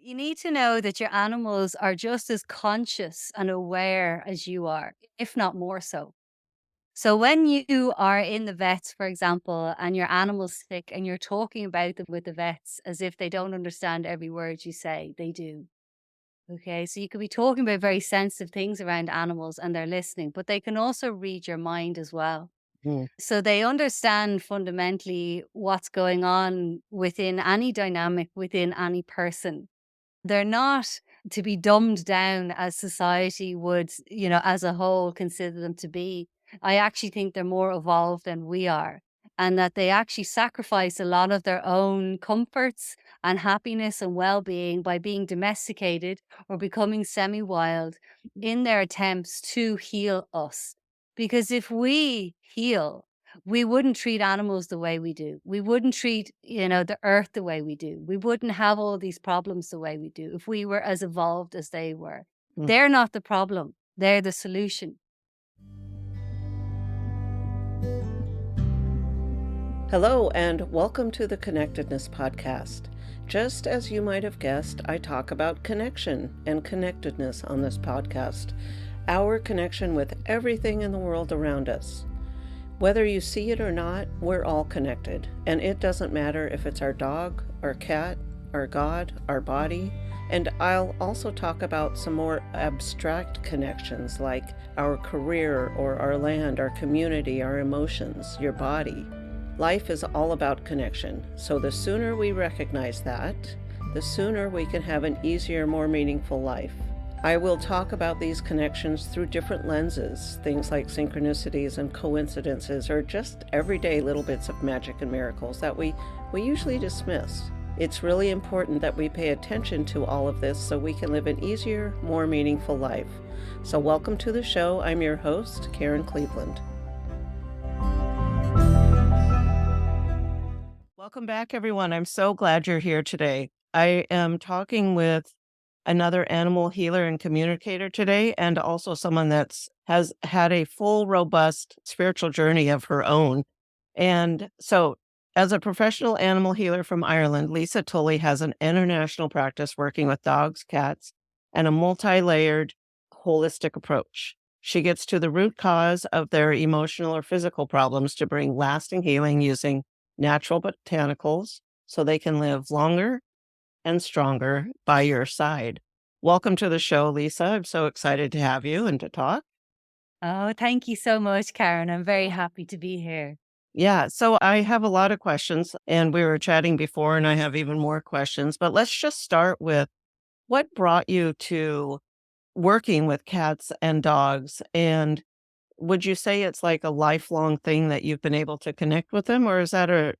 You need to know that your animals are just as conscious and aware as you are, if not more so. So when you are in the vets, for example, and your animal's sick and you're talking about them with the vets as if they don't understand every word you say, they do. Okay. So you could be talking about very sensitive things around animals and they're listening, but they can also read your mind as well. Mm, So they understand fundamentally what's going on within any dynamic, within any person. They're not to be dumbed down as society would, as a whole consider them to be. I actually think they're more evolved than we are, and that they actually sacrifice a lot of their own comforts and happiness and well-being by being domesticated or becoming semi-wild in their attempts to heal us. Because if we heal, we wouldn't treat animals the way we do. We wouldn't treat, the earth the way we do. We wouldn't have all these problems the way we do if we were as evolved as they were. mm. They're not the problem. They're the solution. Hello, and welcome to the Connectedness Podcast. Just as you might have guessed, I talk about connection and connectedness on this podcast, our connection with everything in the world around us. Whether you see it or not, we're all connected, and it doesn't matter if it's our dog, our cat, our God, our body. And I'll also talk about some more abstract connections like our career or our land, our community, our emotions, your body. Life is all about connection, so the sooner we recognize that, the sooner we can have an easier, more meaningful life. I will talk about these connections through different lenses, things like synchronicities and coincidences, or just everyday little bits of magic and miracles that we usually dismiss. It's really important that we pay attention to all of this so we can live an easier, more meaningful life. So welcome to the show. I'm your host, Karen Cleveland. Welcome back, everyone. I'm so glad you're here today. I am talking with another animal healer and communicator today, and also someone that's has had a full, robust spiritual journey of her own. And so, as a professional animal healer from Ireland, Lisa Tully has an international practice working with dogs, cats, and a multi-layered holistic approach. She gets to the root cause of their emotional or physical problems to bring lasting healing using natural botanicals so they can live longer and stronger by your side. Welcome to the show, Lisa. I'm so excited to have you and to talk. Oh, thank you so much, Karen. I'm very happy to be here. Yeah, so I have a lot of questions, and we were chatting before, and I have even more questions. But let's just start with what brought you to working with cats and dogs? And would you say it's like a lifelong thing that you've been able to connect with them, or is that a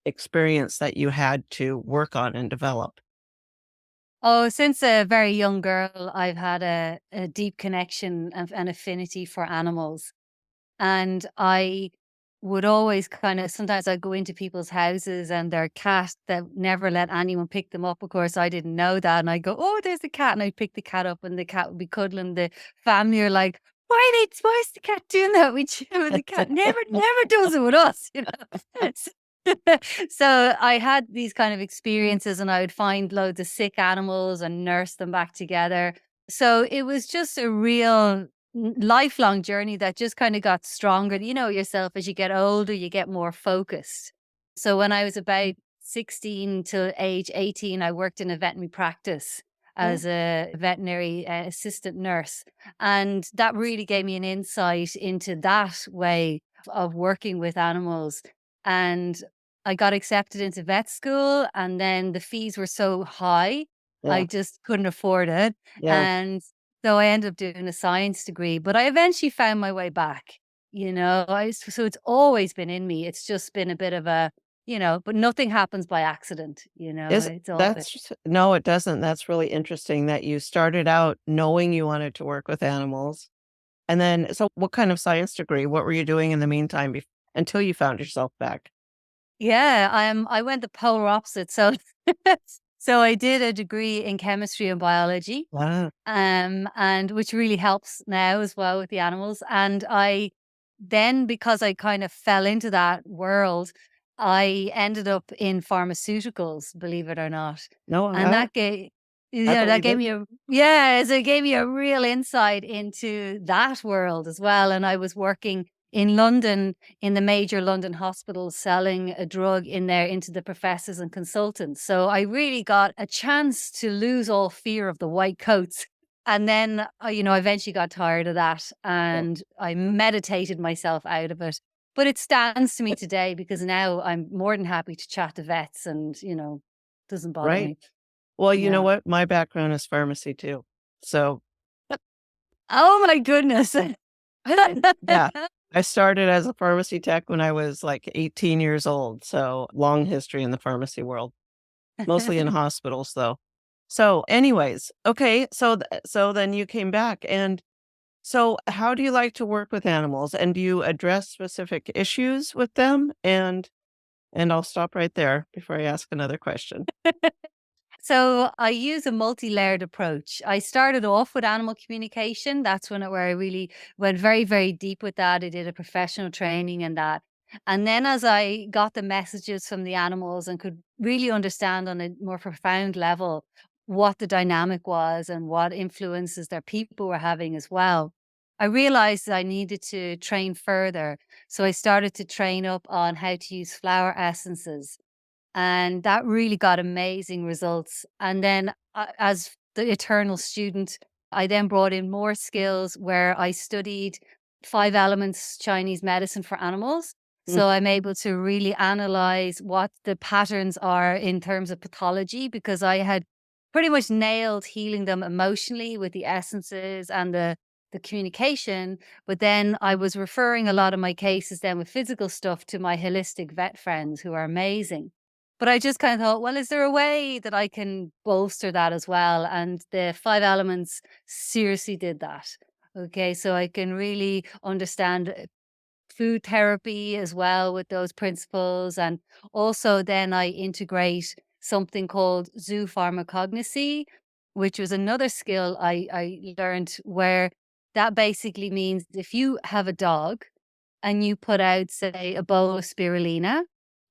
experience that you had to work on and develop? Oh, since a very young girl, I've had a deep connection and affinity for animals. And I would always kind of sometimes I'd go into people's houses and their cat that never let anyone pick them up. Of course, I didn't know that. And I'd go, oh, there's the cat. And I'd pick the cat up and the cat would be cuddling. The family are like, why is the cat doing that with you? And the cat never does it with us, So I had these kind of experiences and I would find loads of sick animals and nurse them back together. So it was just a real lifelong journey that just kind of got stronger. You know yourself, as you get older, you get more focused. So when I was about 16 to age 18, I worked in a veterinary practice Mm, as a veterinary assistant nurse. And that really gave me an insight into that way of working with animals. And I got accepted into vet school, and then the fees were so high, I yeah, just couldn't afford it. yeah. And so I ended up doing a science degree, but I eventually found my way back. So it's always been in me. It's just been a bit of but nothing happens by accident. Is It's all been. that's no, it doesn't. That's really interesting that you started out knowing you wanted to work with animals. And then, so what kind of science degree? What were you doing in the meantime until you found yourself back? Yeah, I went the polar opposite. So so I did a degree in chemistry and biology, Wow. and which really helps now as well with the animals. And I then, because I kind of fell into that world, I ended up in pharmaceuticals, believe it or not. No, And that gave I that believe gave it. me a yeah, so it gave me a real insight into that world as well. And I was working in London in the major London hospitals selling a drug in there into the professors and consultants. So I really got a chance to lose all fear of the white coats. And then, I eventually got tired of that Yeah. and I meditated myself out of it. But it stands to me today because now I'm more than happy to chat to vets and, doesn't bother Right. me. Well, you know Yeah. what? My background is pharmacy too. So, Oh my goodness. yeah, I started as a pharmacy tech when I was like 18 years old. So, long history in the pharmacy world, mostly in hospitals though. So, anyways, okay, so then you came back, and so how do you like to work with animals, and do you address specific issues with them? And I'll stop right there before I ask another question. So I use a multi-layered approach. I started off with animal communication. That's where I really went very, very deep with that. I did a professional training in that. And then as I got the messages from the animals and could really understand on a more profound level what the dynamic was and what influences their people were having as well, I realized that I needed to train further. So I started to train up on how to use flower essences, and that really got amazing results. And then, as the eternal student, I then brought in more skills where I studied 5 elements Chinese medicine for animals. Mm, So I'm able to really analyze what the patterns are in terms of pathology because I had pretty much nailed healing them emotionally with the essences and the communication. But then I was referring a lot of my cases then with physical stuff to my holistic vet friends who are amazing. But I just kind of thought, well, is there a way that I can bolster that as well? And the 5 elements seriously did that. Okay, so I can really understand food therapy as well with those principles. And also, then I integrate something called zoo pharmacognosy, which was another skill I learned where that basically means if you have a dog and you put out, say, a bowl of spirulina,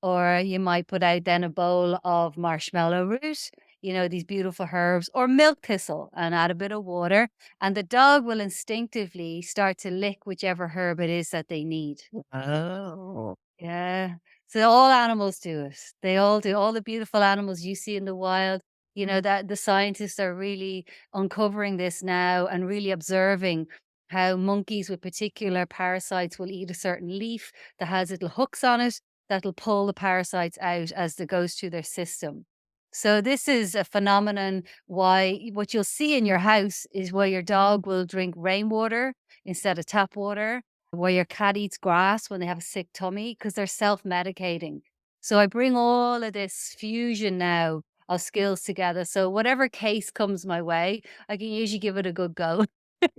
or you might put out then a bowl of marshmallow root, these beautiful herbs, or milk thistle, and add a bit of water. And the dog will instinctively start to lick whichever herb it is that they need. oh, Yeah. So all animals do it. They all do. All the beautiful animals you see in the wild, that the scientists are really uncovering this now and really observing how monkeys with particular parasites will eat a certain leaf that has little hooks on it that'll pull the parasites out as it goes through their system. So this is a phenomenon why what you'll see in your house is where your dog will drink rainwater instead of tap water, where your cat eats grass when they have a sick tummy because they're self-medicating. So I bring all of this fusion now of skills together. So whatever case comes my way, I can usually give it a good go.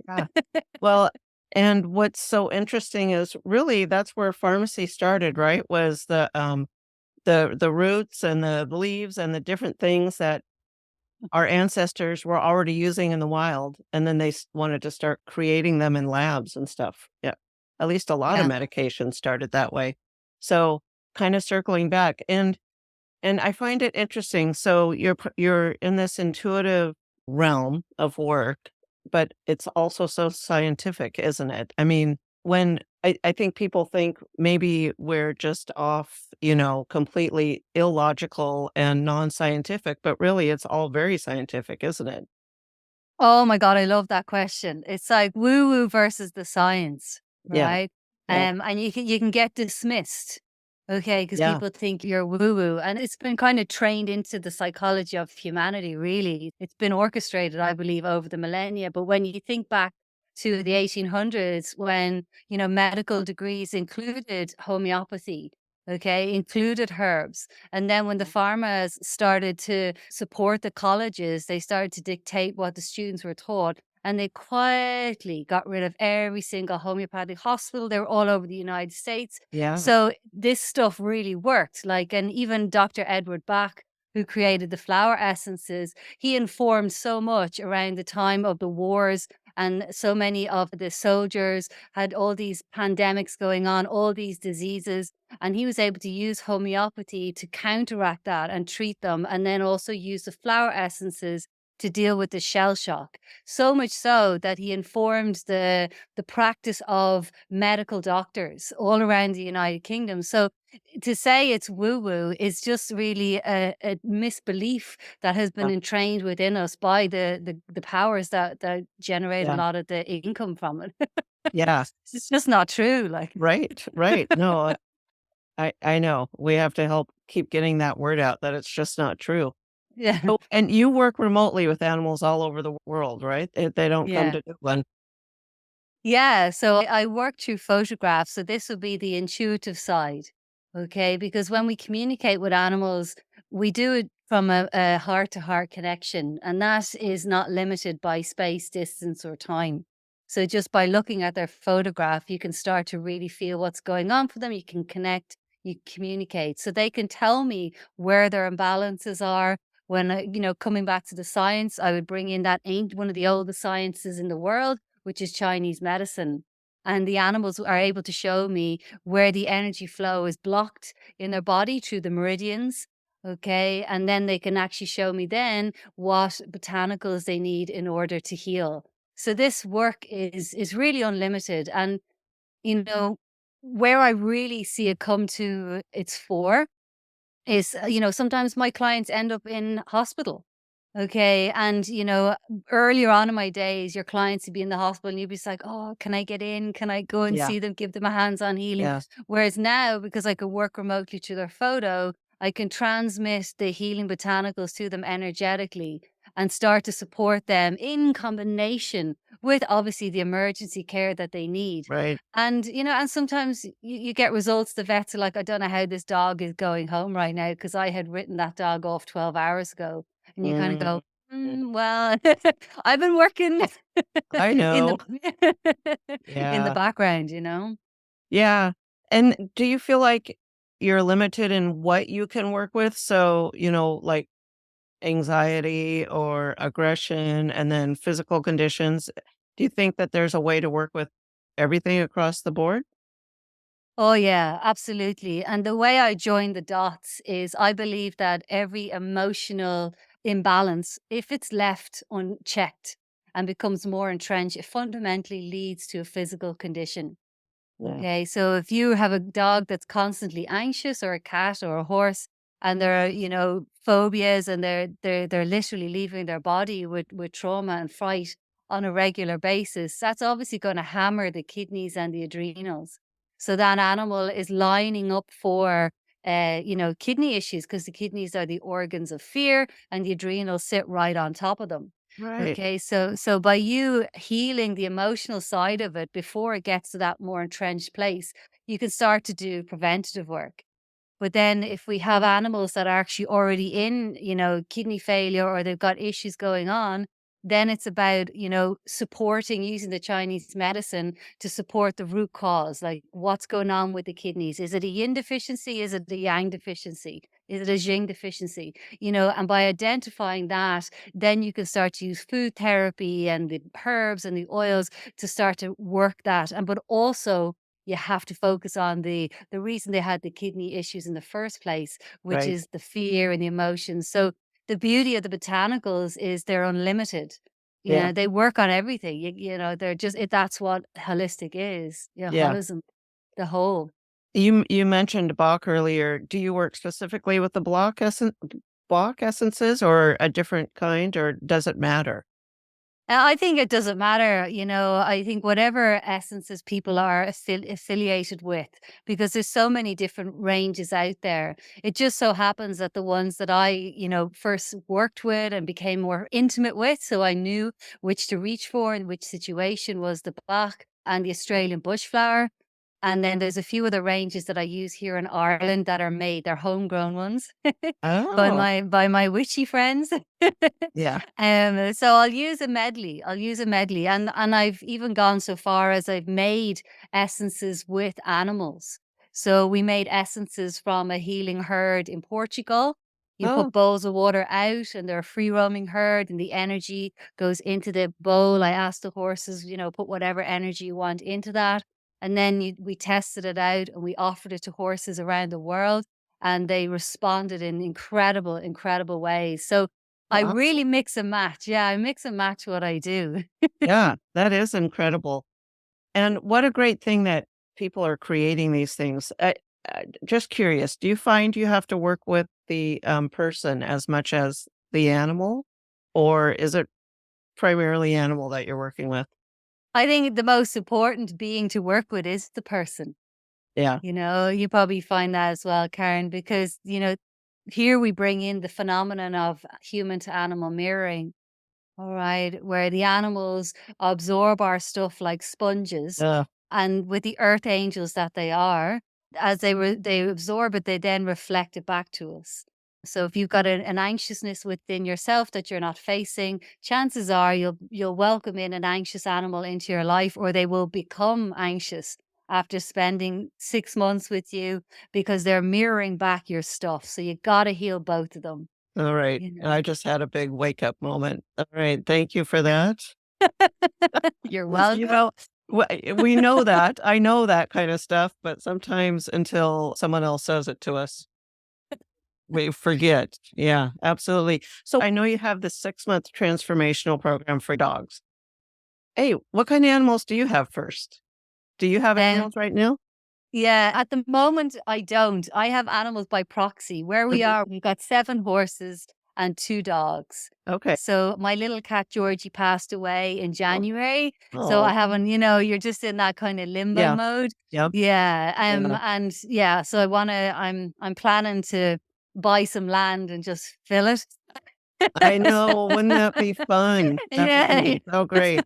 yeah. Well, and what's so interesting is really that's where pharmacy started, right? Was the roots and the leaves and the different things that our ancestors were already using in the wild, and then they wanted to start creating them in labs and stuff. Yeah, at least a lot of Yeah. medications started that way. So, kind of circling back, and I find it interesting. So you're in this intuitive realm of work, but it's also so scientific, isn't it? I mean, when I think people think maybe we're just off, completely illogical and non-scientific, but really it's all very scientific, isn't it? Oh my god, I love that question. It's like woo-woo versus the science, Yeah. right? Yeah. And you can get dismissed, okay, because Yeah. people think you're woo-woo, and it's been kind of trained into the psychology of humanity, really. It's been orchestrated, I believe, over the millennia. But when you think back to the 1800s, when, medical degrees included homeopathy, okay, included herbs, and then when the pharmas started to support the colleges, they started to dictate what the students were taught. And they quietly got rid of every single homeopathic hospital. They were all over the United States. Yeah. So this stuff really worked. Like, and even Dr. Edward Bach, who created the flower essences, he informed so much around the time of the wars and so many of the soldiers had all these pandemics going on, all these diseases, and he was able to use homeopathy to counteract that and treat them, and then also use the flower essences to deal with the shell shock. So much so that he informed the practice of medical doctors all around the United Kingdom. So to say it's woo-woo is just really a misbelief that has been Yeah. entrained within us by the powers that generate a Yeah. lot of the income from it. Yeah. It's just not true, like. Right. Right. No, I know. We have to help keep getting that word out that it's just not true. Yeah, Oh, and you work remotely with animals all over the world, right? They don't come yeah. to Dublin. Yeah, so I work through photographs, so this would be the intuitive side, okay? Because when we communicate with animals, we do it from a heart-to-heart connection, and that is not limited by space, distance, or time. So just by looking at their photograph, you can start to really feel what's going on for them. You can connect, you communicate. So they can tell me where their imbalances are. When, coming back to the science, I would bring in that ain't one of the oldest sciences in the world, which is Chinese medicine. And the animals are able to show me where the energy flow is blocked in their body through the meridians. Okay. And then they can actually show me then what botanicals they need in order to heal. So this work is really unlimited. And, you know, where I really see it come to its fore is, sometimes my clients end up in hospital. Okay. And, earlier on in my days, your clients would be in the hospital and you'd be just like, oh, can I get in? Can I go and Yeah. see them, give them a hands on healing? Yeah. Whereas now, because I could work remotely to their photo, I can transmit the healing botanicals to them energetically and start to support them in combination with obviously the emergency care that they need. Right. And, and sometimes you get results. The vets are like, I don't know how this dog is going home right now because I had written that dog off 12 hours ago. And you kind of Mm, go, well, I've been working I in know. the in the Yeah. background, you know? Yeah. And do you feel like you're limited in what you can work with? So, like anxiety or aggression and then physical conditions. Do you think that there's a way to work with everything across the board? Oh, yeah, absolutely. And the way I join the dots is I believe that every emotional imbalance, if it's left unchecked and becomes more entrenched, it fundamentally leads to a physical condition. Yeah. Okay, so if you have a dog that's constantly anxious, or a cat or a horse, and there are, phobias, and they're literally leaving their body with trauma and fright on a regular basis, that's obviously going to hammer the kidneys and the adrenals. So that animal is lining up for kidney issues, because the kidneys are the organs of fear and the adrenals sit right on top of them. Right. Okay, so by you healing the emotional side of it before it gets to that more entrenched place, you can start to do preventative work. But then if we have animals that are actually already in, kidney failure, or they've got issues going on, then it's about, supporting, using the Chinese medicine to support the root cause. Like, what's going on with the kidneys? Is it a yin deficiency? Is it a yang deficiency? Is it a Jing deficiency? And by identifying that, then you can start to use food therapy and the herbs and the oils to start to work that. And but also you have to focus on the reason they had the kidney issues in the first place, which Right. is the fear and the emotions. So the beauty of the botanicals is they're unlimited. Yeah. They work on everything. They're just that's what holistic is. Yeah. Holism, the whole. You mentioned Bach earlier. Do you work specifically with the Bach essences or a different kind, or does it matter? I think it doesn't matter, I think whatever essences people are affiliated with, because there's so many different ranges out there. It just so happens that the ones that I, first worked with and became more intimate with, so I knew which to reach for in which situation, was the Bach and the Australian bushflower. And then there's a few other ranges that I use here in Ireland that are made, they're homegrown ones Oh, by my witchy friends. yeah. So I'll use a medley. And I've even gone so far as I've made essences with animals. So we made essences from a healing herd in Portugal. You Oh, put bowls of water out and they're a free roaming herd and the energy goes into the bowl. I asked the horses, put whatever energy you want into that. And then we tested it out and we offered it to horses around the world and they responded in incredible, incredible ways. So I wow. really mix and match. Yeah, I mix and match what I do. Yeah, that is incredible. And what a great thing that people are creating these things. Just curious, do you find you have to work with the person as much as the animal, or is it primarily animal that you're working with? I think the most important being to work with is the person. Yeah. You probably find that as well, Karen, because, here we bring in the phenomenon of human to animal mirroring. All right, where the animals absorb our stuff like sponges, Uh, and with the earth angels that they are, as they absorb it, they then reflect it back to us. So if you've got an anxiousness within yourself that you're not facing, chances are you'll welcome in an anxious animal into your life, or they will become anxious after spending 6 months with you because they're mirroring back your stuff. So you got to heal both of them. all right. You I know. just had a big wake up moment. All right. Thank you for that. You're You welcome. know, we know that. I know that kind of stuff, but sometimes until someone else says it to us, we forget. Yeah, absolutely. So I know you have this 6-month transformational program for dogs. Hey, what kind of animals do you have first? Do you have Um, animals right now? Yeah, at the moment, I don't. I have animals by proxy. Where we Mhm. are, we've got 7 horses and 2 dogs. Okay. So my little cat Georgie passed away in Oh, January. So I oh, haven't, you're just in that kind of limbo yeah. mode. Yep. Yeah. Yeah. And yeah, so I'm planning to buy some land and just fill it. I know. Wouldn't that be fun? That would Yeah. be so great.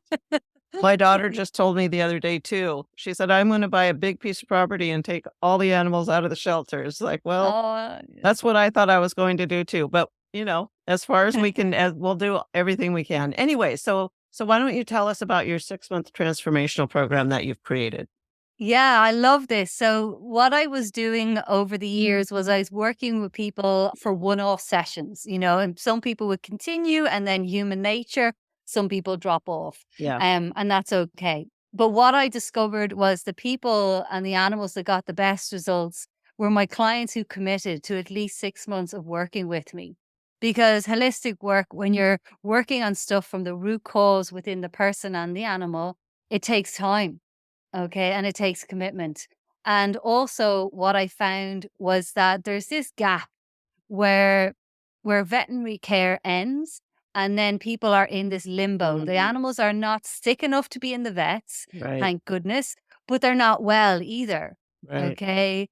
My daughter just told me the other day too. She said, "I'm gonna buy a big piece of property and take all the animals out of the shelters." Like, well, Oh, that's what I thought I was going to do too. But, as far as we can, we'll do everything we can. Anyway, so why don't you tell us about your 6-month transformational program that you've created? yeah, I love this. So, what I was doing over the years was I was working with people for one off sessions, and some people would continue and then human nature, some people drop off. Yeah. And that's okay. But what I discovered was the people and the animals that got the best results were my clients who committed to at least 6 months of working with me. Because holistic work, when you're working on stuff from the root cause within the person and the animal, it takes time. Okay, and it takes commitment. And also what I found was that there's this gap where veterinary care ends and then people are in this limbo. The Mhm. animals are not sick enough to be in the vets, Right. thank goodness, but they're not well either. Right. Okay.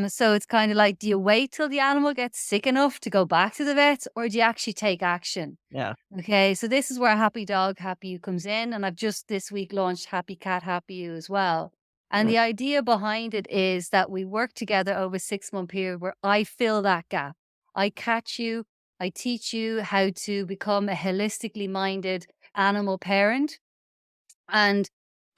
So it's kind of like, do you wait till the animal gets sick enough to go back to the vets, or do you actually take action? Yeah. Okay, so this is where Happy Dog, Happy You comes in, and I've just this week launched Happy Cat, Happy You as well. And Right. the idea behind it is that we work together over a 6 month period where I fill that gap. I catch you, I teach you how to become a holistically minded animal parent, and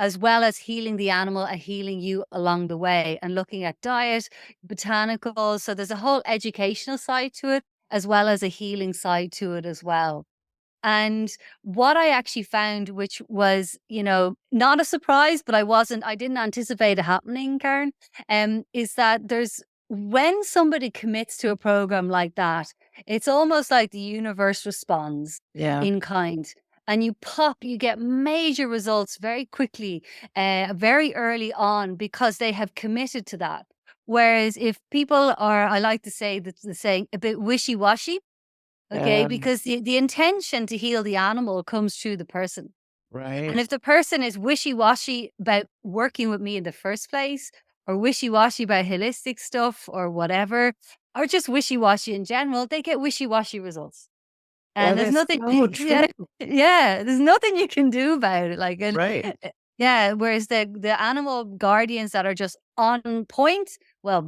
as well as healing the animal and healing you along the way and looking at diet, botanicals. So there's a whole educational side to it, as well as a healing side to it as well. And what I actually found, which was, not a surprise, but I didn't anticipate it happening, Karen, is that when somebody commits to a program like that, it's almost like the universe responds Yeah. in kind. And you get major results very quickly, very early on, because they have committed to that. Whereas if people are, I like to say that the saying, a bit wishy washy. Okay, Um, because the intention to heal the animal comes through the person. And right. if the person is wishy-washy about working with me in the first place, or wishy-washy about holistic stuff or whatever, or just wishy-washy in general, they get wishy-washy results. And That there's is nothing so yeah, true. yeah, there's nothing you can do about it, like, and Right. yeah, whereas the animal guardians that are just on point, well,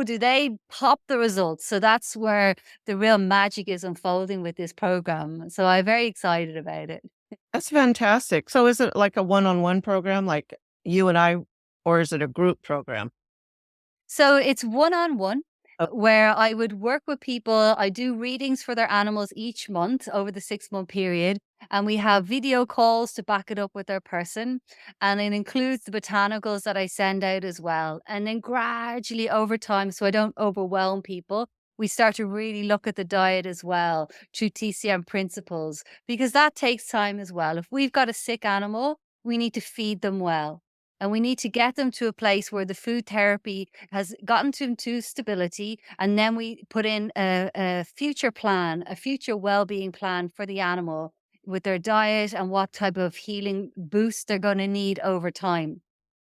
do they pop the results. So that's where the real magic is unfolding with this program. So I'm very excited about it. That's fantastic. So is it like a one-on-one program like you and I, or is it a group program? So it's one-on-one. Oh, where I would work with people. I do readings for their animals each month over the 6-month period. And we have video calls to back it up with their person. And it includes the botanicals that I send out as well. And then gradually over time, so I don't overwhelm people, we start to really look at the diet as well through TCM principles, because that takes time as well. If we've got a sick animal, we need to feed them well. And we need to get them to a place where the food therapy has gotten them to stability. And then we put in a future plan, a future well being plan for the animal with their diet and what type of healing boost they're going to need over time.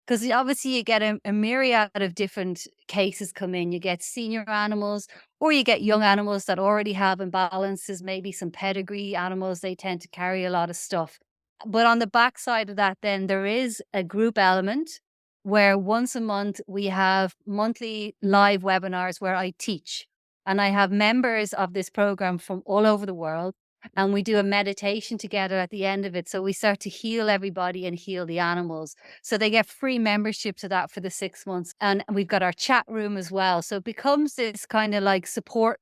Because obviously you get a myriad of different cases come in. You get senior animals, or you get young animals that already have imbalances, maybe some pedigree animals, they tend to carry a lot of stuff. But on the backside of that, then there is a group element where once a month we have monthly live webinars where I teach. And I have members of this program from all over the world. And we do a meditation together at the end of it. So we start to heal everybody and heal the animals. So they get free membership to that for the 6 months. And we've got our chat room as well. So it becomes this kind of like support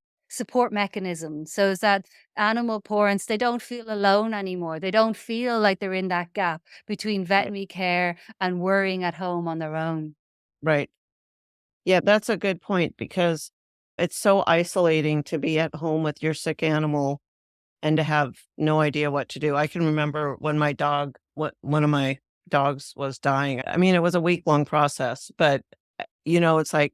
mechanism. So is that animal parents, they don't feel alone anymore. They don't feel like they're in that gap between right. veterinary care and worrying at home on their own. Right. Yeah, that's a good point because it's so isolating to be at home with your sick animal and to have no idea what to do. I can remember when one of my dogs was dying. I mean, it was a week-long process, but, it's like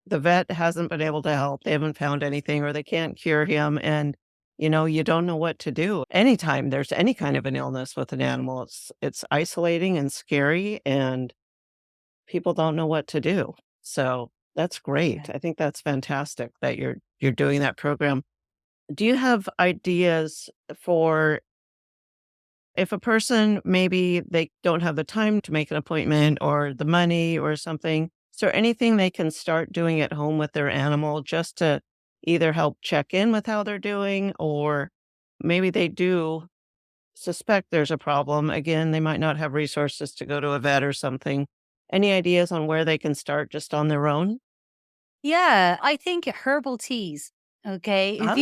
the vet hasn't been able to help. They haven't found anything or they can't cure him, and, you don't know what to do. Anytime there's any kind of an illness with an animal, it's isolating and scary, and people don't know what to do. So, that's great. Yeah. I think that's fantastic that you're doing that program. Do you have ideas for if a person maybe they don't have the time to make an appointment or the money or something, is there anything they can start doing at home with their animal just to either help check in with how they're doing or maybe they do suspect there's a problem. Again, they might not have resources to go to a vet or something. Any ideas on where they can start just on their own? Yeah, I think herbal teas. Okay. Oh, If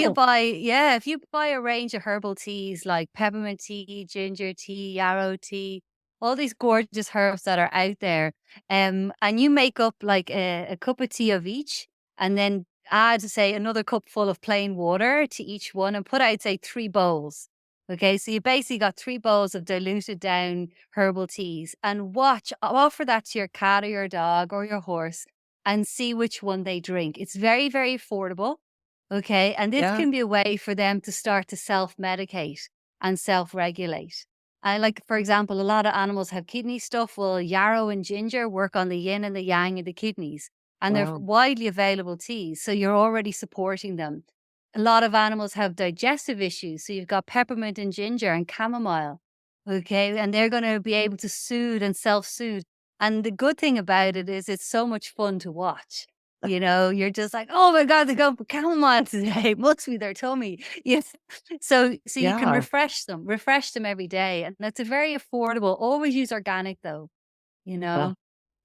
you buy a range of herbal teas like peppermint tea, ginger tea, yarrow tea, all these gorgeous herbs that are out there, and you make up like a cup of tea of each, and then add, say, another cup full of plain water to each one and put out, say, 3 bowls. Okay. So you basically got 3 bowls of diluted down herbal teas and offer that to your cat or your dog or your horse and see which one they drink. It's very, very affordable. Okay. And this yeah. can be a way for them to start to self medicate and self regulate. And, like, for example, a lot of animals have kidney stuff. Well, yarrow and ginger work on the yin and the yang in the kidneys, and they're Wow. widely available teas. So you're already supporting them. A lot of animals have digestive issues. So you've got peppermint and ginger and chamomile. Okay. And they're going to be able to soothe and self soothe. And the good thing about it is it's so much fun to watch. You're just like, "Oh my god, they're going for chamomile today. It must be their tummy." Yes. So you can Yeah. refresh them every day, and it's a very affordable. Always use organic though, you Uh, know?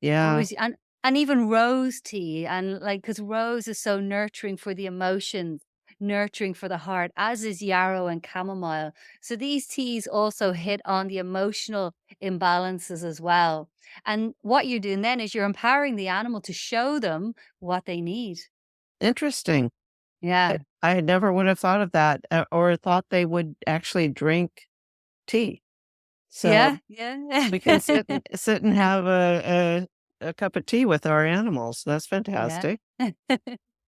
yeah. Always and even rose tea and, like, because rose is so nurturing for the emotions, nurturing for the heart, as is yarrow and chamomile. So these teas also hit on the emotional imbalances as well. And what you're doing then is you're empowering the animal to show them what they need. Interesting. Yeah. I never would have thought of that, or thought they would actually drink tea. So, Yeah, yeah. we can sit and have a cup of tea with our animals. That's Yeah. fantastic.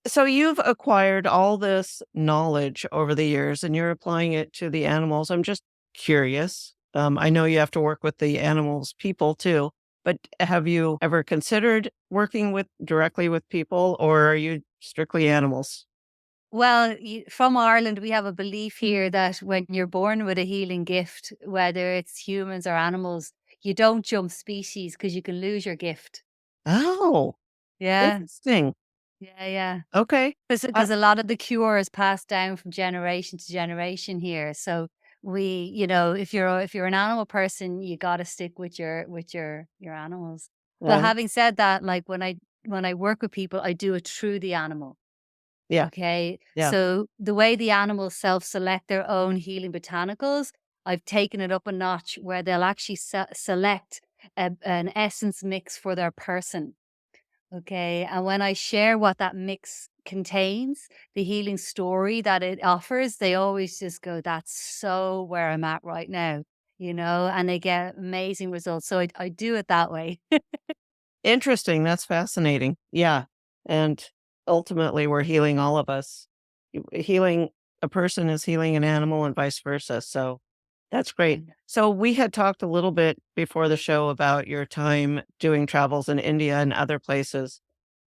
So, you've acquired all this knowledge over the years, and you're applying it to the animals. I'm just curious. I know you have to work with the animals people too, but have you ever considered working with directly with people, or are you strictly animals? Well, from Ireland, we have a belief here that when you're born with a healing gift, whether it's humans or animals, you don't jump species because you can lose your gift. Oh, Yeah, interesting. yeah. Okay. Uh, Because a lot of the cure is passed down from generation to generation here. So if you're an animal person, you got to stick with your animals. But uh, having said that, like when I work with people, I do it through the animal. Yeah. Okay. Yeah. So the way the animals self select their own healing botanicals, I've taken it up a notch where they'll actually select an essence mix for their person. Okay. And when I share what that mix contains, the healing story that it offers, they always just go, that's so where I'm at right now, and they get amazing results. So I do it that way. Interesting, that's fascinating. Yeah, and ultimately, we're healing all of us. Healing a person is healing an animal and vice versa, so that's great. Mm. So we had talked a little bit before the show about your time doing travels in India and other places.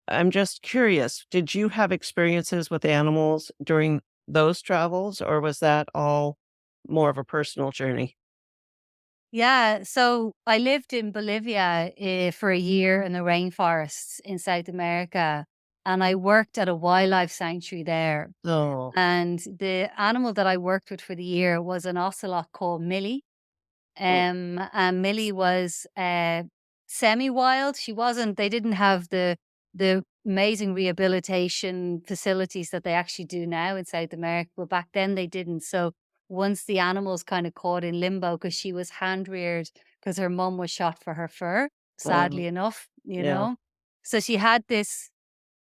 I'm just curious, did you have experiences with animals during those travels, or was that all more of a personal journey? Yeah. So I lived in Bolivia for a year in the rainforests in South America, and I worked at a wildlife sanctuary there. Oh, And the animal that I worked with for the year was an ocelot called Millie. oh, And Millie was, semi-wild. She wasn't They didn't have the amazing rehabilitation facilities that they actually do now in South America, but back then they didn't. So once the animal's kinda caught in limbo because she was hand-reared, because her mum was shot for her fur, um, sadly enough, yeah. So she had this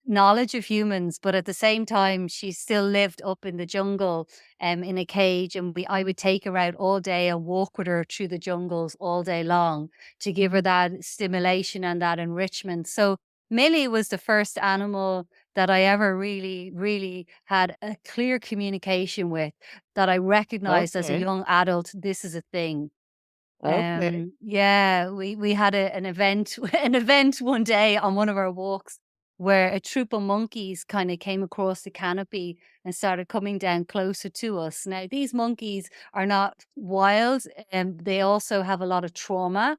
knowledge of humans, but at the same time, she still lived up in the jungle, in a cage, and I would take her out all day and walk with her through the jungles all day long to give her that stimulation and that enrichment. So Millie was the first animal that I ever really, really had a clear communication with, that I recognized as a Okay, young adult. This is a thing. okay. Yeah, we had an event an event one day on one of our walks where a troop of monkeys kind of came across the canopy and started coming down closer to us. Now, these monkeys are not wild, and they also have a lot of trauma,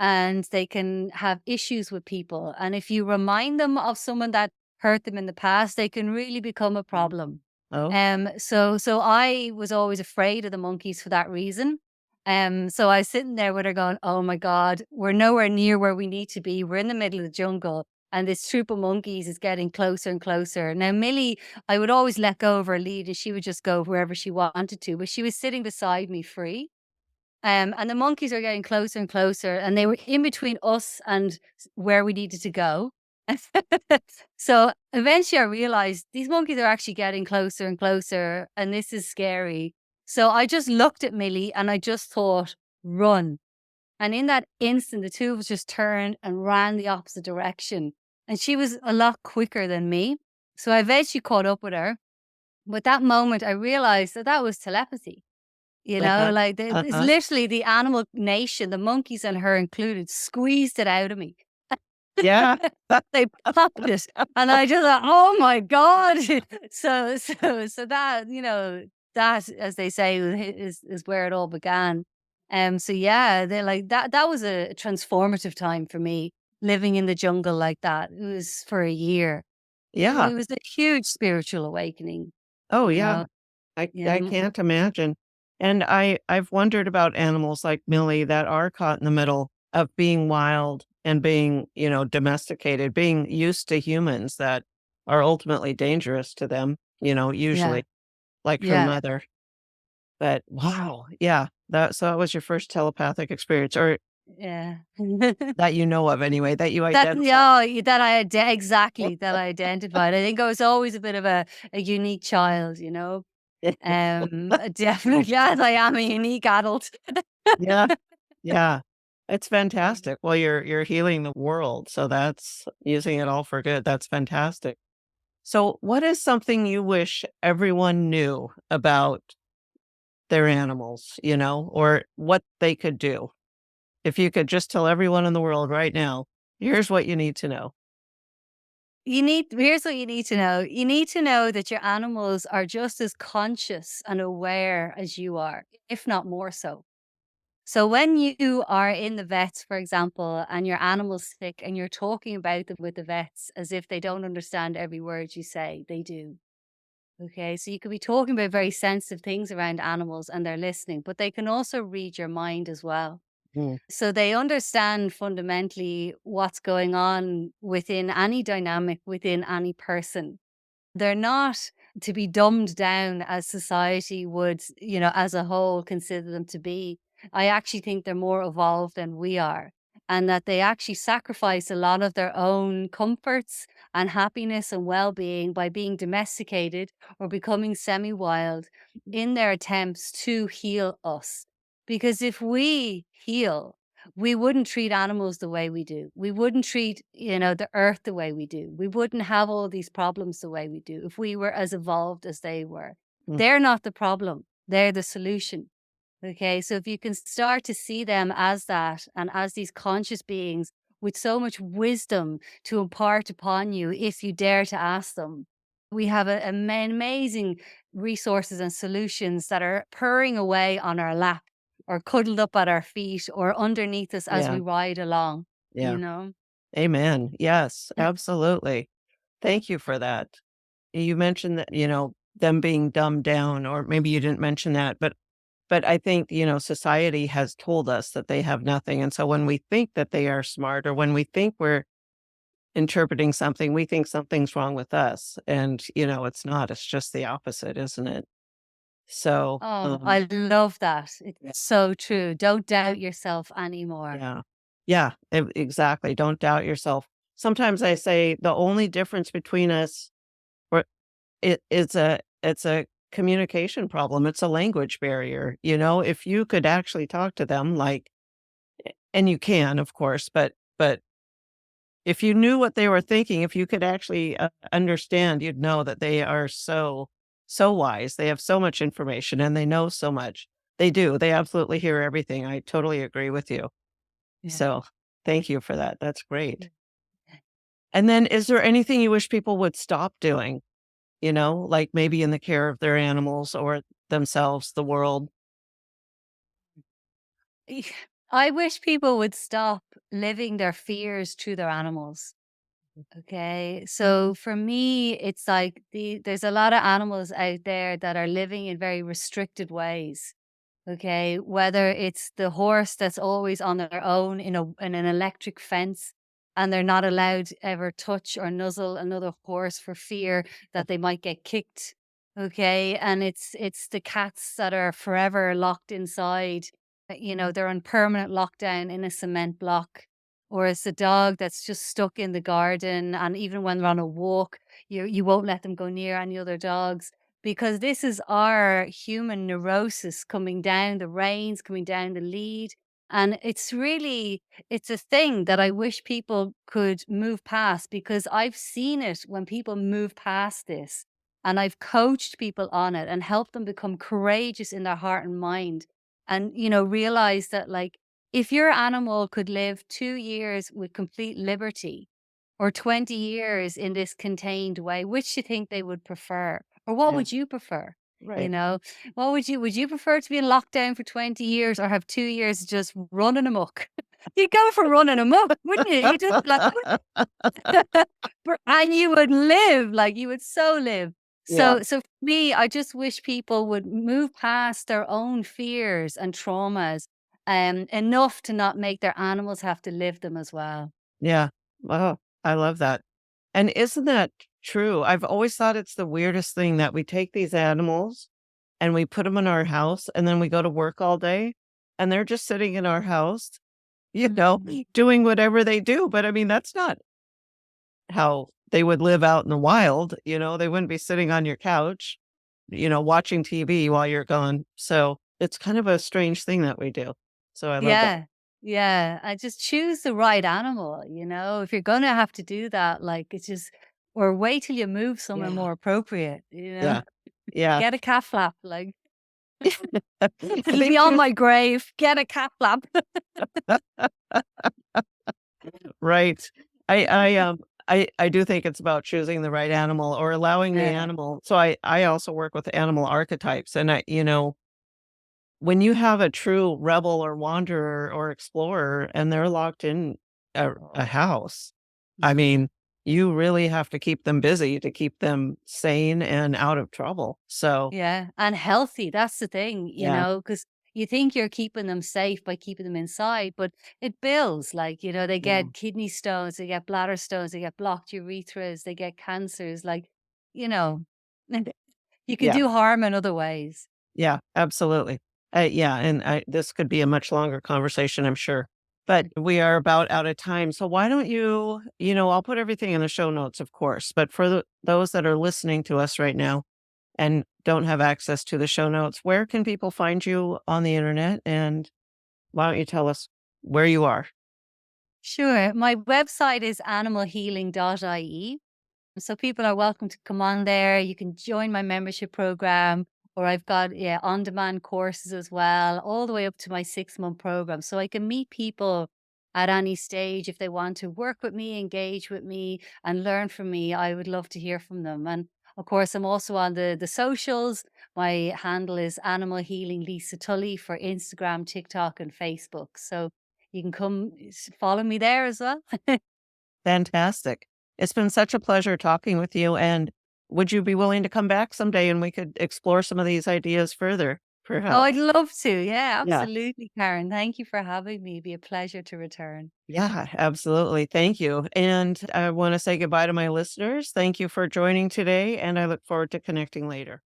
and they can have issues with people. And if you remind them of someone that hurt them in the past, they can really become a problem. Oh, So I was always afraid of the monkeys for that reason. So I was sitting there with her going, "Oh my God, we're nowhere near where we need to be. We're in the middle of the jungle, and this troop of monkeys is getting closer and closer." Now, Millie, I would always let go of her lead and she would just go wherever she wanted to, but she was sitting beside me free. And the monkeys are getting closer and closer, and they were in between us and where we needed to go. So eventually I realized these monkeys are actually getting closer and closer, and this is scary. So I just looked at Millie and I just thought, run. And in that instant, the two of us just turned and ran the opposite direction. And she was a lot quicker than me. So I eventually caught up with her. But that moment, I realized that that was telepathy. uh-huh, Like, it's uh-huh. literally the animal nation, the monkeys and her included, squeezed it out of me. Yeah. They popped it, and I just thought, "Oh my god." So that, that, as they say, is where it all began. So yeah, they're like that was a transformative time for me, living in the jungle like that. It was for a year. Yeah. It was a huge spiritual awakening, Oh, you yeah. know? Yeah. I can't imagine. And I've wondered about animals like Millie that are caught in the middle of being wild and being, domesticated, being used to humans that are ultimately dangerous to them, Yeah. usually, like her Yeah. mother. But wow, yeah, that was your first telepathic experience, or Yeah. that you know of anyway, that you That identify. yeah, that exactly, that I identified. I think I was always a bit of a unique child, definitely, as I am a unique adult. Yeah, yeah. It's fantastic. Well, you're healing the world, so that's using it all for good. That's fantastic. So, what is something you wish everyone knew about their animals, or what they could do? If you could just tell everyone in the world right now, here's what you need to know. Here's what you need to know. You need to know that your animals are just as conscious and aware as you are, if not more so. So when you are in the vets, for example, and your animal's sick and you're talking about them with the vets as if they don't understand every word you say, they do. Okay, so you could be talking about very sensitive things around animals and they're listening, but they can also read your mind as well. Mm, So they understand fundamentally what's going on within any dynamic, within any person. they're not to be dumbed down as society would, as a whole consider them to be. I actually think they're more evolved than we are, and that they actually sacrifice a lot of their own comforts and happiness and well-being by being domesticated or becoming semi-wild in their attempts to heal us. Because if we heal, we wouldn't treat animals the way we do. We wouldn't treat, the earth the way we do. We wouldn't have all these problems the way we do if we were as evolved as they were. Mm. They're not the problem. They're the solution. Okay. So if you can start to see them as that and as these conscious beings with so much wisdom to impart upon you, if you dare to ask them, we have amazing resources and solutions that are purring away on our lap or cuddled up at our feet or underneath us as Yeah, we ride along, yeah. you know? Amen. Yes, absolutely. Thank you for that. You mentioned that, them being dumbed down, or maybe you didn't mention that, but I think, society has told us that they have nothing. And so when we think that they are smart, or when we think we're interpreting something, we think something's wrong with us. And, it's not. It's just the opposite, isn't it? So, Oh, I love that. yeah, It's so true. Don't doubt yourself anymore. yeah, yeah, exactly. Don't doubt yourself. Sometimes I say the only difference between us, or it's a communication problem. It's a language barrier. If you could actually talk to them, like, and you can, of course, but if you knew what they were thinking, if you could actually understand, you'd know that they are so wise. They have so much information and they know so much. They do. They absolutely hear everything. I totally agree with you. Yeah. So thank you for that. That's Yeah. great. And then is there anything you wish people would stop doing? Like maybe in the care of their animals or themselves, the world? I wish people would stop living their fears through their animals. Okay. So for me, it's like there's a lot of animals out there that are living in very restricted ways. Okay. Whether it's the horse that's always on their own in an electric fence and they're not allowed to ever touch or nuzzle another horse for fear that they might get kicked. Okay. And it's the cats that are forever locked inside. They're on permanent lockdown in a cement block, or it's a dog that's just stuck in the garden, and even when they're on a walk, you won't let them go near any other dogs because this is our human neurosis coming down the reins, coming down the lead. And it's a thing that I wish people could move past because I've seen it when people move past this. And I've coached people on it and helped them become courageous in their heart and mind. And, realize that, like, if your animal could live 2 years with complete liberty or 20 years in this contained way, which do you think they would prefer? Or what Yeah. would you prefer? You Right. know, what would you prefer to be in lockdown for 20 years or have 2 years just running amok? You'd go for running amok, wouldn't you? You just like, and you would live, like you would so live. Yeah. So for me, I just wish people would move past their own fears and traumas, enough to not make their animals have to live them as well. Yeah. Oh, I love that. And isn't that true? I've always thought it's the weirdest thing that we take these animals and we put them in our house and then we go to work all day and they're just sitting in our house, doing whatever they do. But I mean, that's not how they would live out in the wild. They wouldn't be sitting on your couch, watching TV while you're gone. So it's kind of a strange thing that we do. So I love that. Yeah. Yeah. I just choose the right animal, if you're gonna have to do that, like it's just or wait till you move somewhere Yeah. more appropriate, Yeah. Yeah. Get a cat flap, like I it'll be think on my grave. Get a cat flap. right. I do think it's about choosing the right animal or allowing the Yeah. animal. So I also work with animal archetypes, and when you have a true rebel or wanderer or explorer and they're locked in a house, I Mhm. mean, you really have to keep them busy to keep them sane and out of trouble. So, Yeah, and healthy, that's the thing, yeah, because you think you're keeping them safe by keeping them inside, but it builds, like, they yeah, get kidney stones, they get bladder stones, they get blocked urethras, they get cancers, like, you know, you can Yeah. do harm in other ways. Yeah, absolutely. Yeah, and this could be a much longer conversation, I'm sure. But we are about out of time. So why don't I'll put everything in the show notes, of course. But for those that are listening to us right now and don't have access to the show notes, where can people find you on the internet? And why don't you tell us where you are? Sure. My website is animalhealing.ie. So people are welcome to come on there. You can join my membership program, or I've got on-demand courses as well, all the way up to my 6-month program. So I can meet people at any stage if they want to work with me, engage with me, and learn from me. I would love to hear from them. And of course, I'm also on the socials. My handle is Animal Healing Lisa Tully for Instagram, TikTok, and Facebook. So you can come follow me there as well. Fantastic. It's been such a pleasure talking with you. And would you be willing to come back someday and we could explore some of these ideas further, Oh, perhaps? I'd love to. Yeah, Yeah. absolutely, Karen. Thank you for having me. It'd be a pleasure to return. Yeah, absolutely. Thank you. And I want to say goodbye to my listeners. Thank you for joining today, and I look forward to connecting later.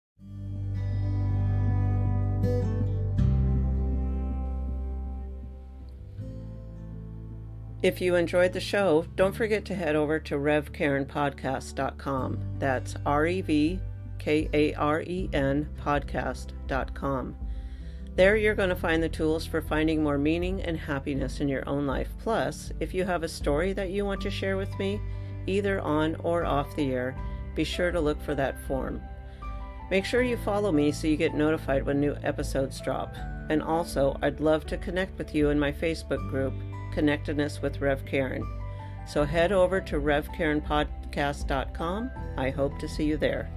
If you enjoyed the show, don't forget to head over to revkarenpodcast.com. That's REVKAREN podcast.com. There you're going to find the tools for finding more meaning and happiness in your own life. Plus, if you have a story that you want to share with me, either on or off the air, be sure to look for that form. Make sure you follow me so you get notified when new episodes drop. And also, I'd love to connect with you in my Facebook group, Connectedness with Rev Karen. So head over to revkarenpodcast.com. I hope to see you there.